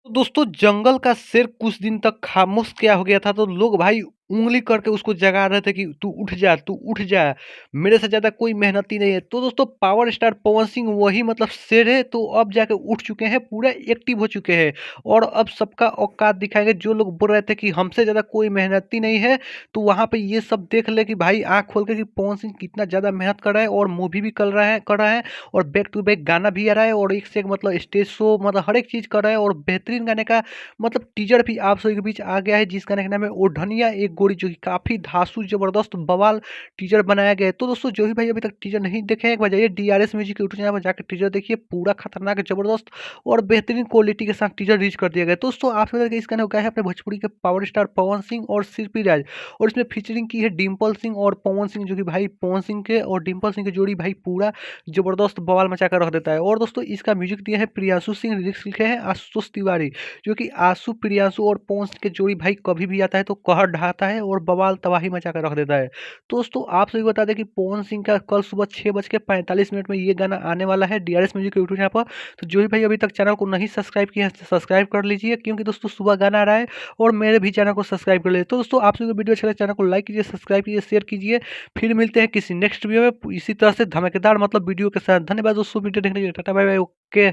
तो दोस्तों जंगल का शेर कुछ दिन तक खामोश क्या हो गया था तो लोग भाई उंगली करके उसको जगा रहे थे कि तू उठ जा। मेरे से ज्यादा कोई मेहनती नहीं है। तो दोस्तों पावर स्टार पवन सिंह वही मतलब शेर है, तो अब जाके उठ चुके हैं, पूरा एक्टिव हो चुके हैं और अब सबका औकात दिखाएंगे। जो लोग बोल रहे थे कि हमसे ज्यादा कोई मेहनती नहीं है, तो वहां पे ये सब देख ले कि भाई आंख खोल के कि पवन सिंह कितना ज्यादा मेहनत कर रहा है और मूवी भी कर रहा है और बैक टू बैक गाना भी आ रहा है और एक से एक मतलब स्टेज शो मतलब हर एक चीज कर रहा है और बेहतरीन गाने का मतलब टीजर भी आप सभी के बीच आ गया है, जिस गाने का नाम है ओढ़निया एक गोरी, जो कि काफी धांसू जबरदस्त बवाल टीजर बनाया गया है। तो दोस्तों जो भी भाई अभी तक टीजर नहीं देखे हैं, एक बार जाइए डीआरएस म्यूजिक यूट्यूब चैनल पर जाकर टीजर देखिए, पूरा खतरनाक जबरदस्त और बेहतरीन क्वालिटी के साथ टीजर रिलीज कर दिया गया है। तो दोस्तों आप सभी इस गाने को गाया है अपने भोजपुरी के पावर स्टार पवन सिंह और सिरपी राज, और इसमें फीचरिंग की है डिम्पल सिंह और पवन सिंह, जो कि भाई पवन सिंह के और डिम्पल सिंह की जोड़ी भाई पूरा जबरदस्त बवाल मचा कर रख देता है। और दोस्तों इसका म्यूजिक दिया है प्रियांशु सिंह, लिरिक्स लिखे हैं आशुतोष तिवारी, जो कि आशु प्रियांशु और पवन सिंह के जोड़ी भाई कभी भी आता है तो कहर ढाता है और बवाल तबाही मचा कर रख देता है। तो दोस्तों आप सभी बता दें कि पवन सिंह का कल सुबह 6:45 में ये गाना आने वाला है डीआरएस म्यूजिक यूट्यूब चैनल पर। तो जो भी भाई अभी तक चैनल को नहीं सब्सक्राइब किया है तो सब्सक्राइब कर लीजिए, क्योंकि दोस्तों सुबह गाना आ रहा है और मेरे भी चैनल को सब्सक्राइब कर लीजिए। तो दोस्तों आप सभी को वीडियो अच्छा लगे चैनल को लाइक कीजिए, सब्सक्राइब कीजिए, शेयर कीजिए। फिर मिलते हैं किसी नेक्स्ट वीडियो में इसी तरह से धमाकेदार मतलब वीडियो के साथ। धन्यवाद दोस्तों वीडियो देखने के लिए। Tata bye bye. ओके।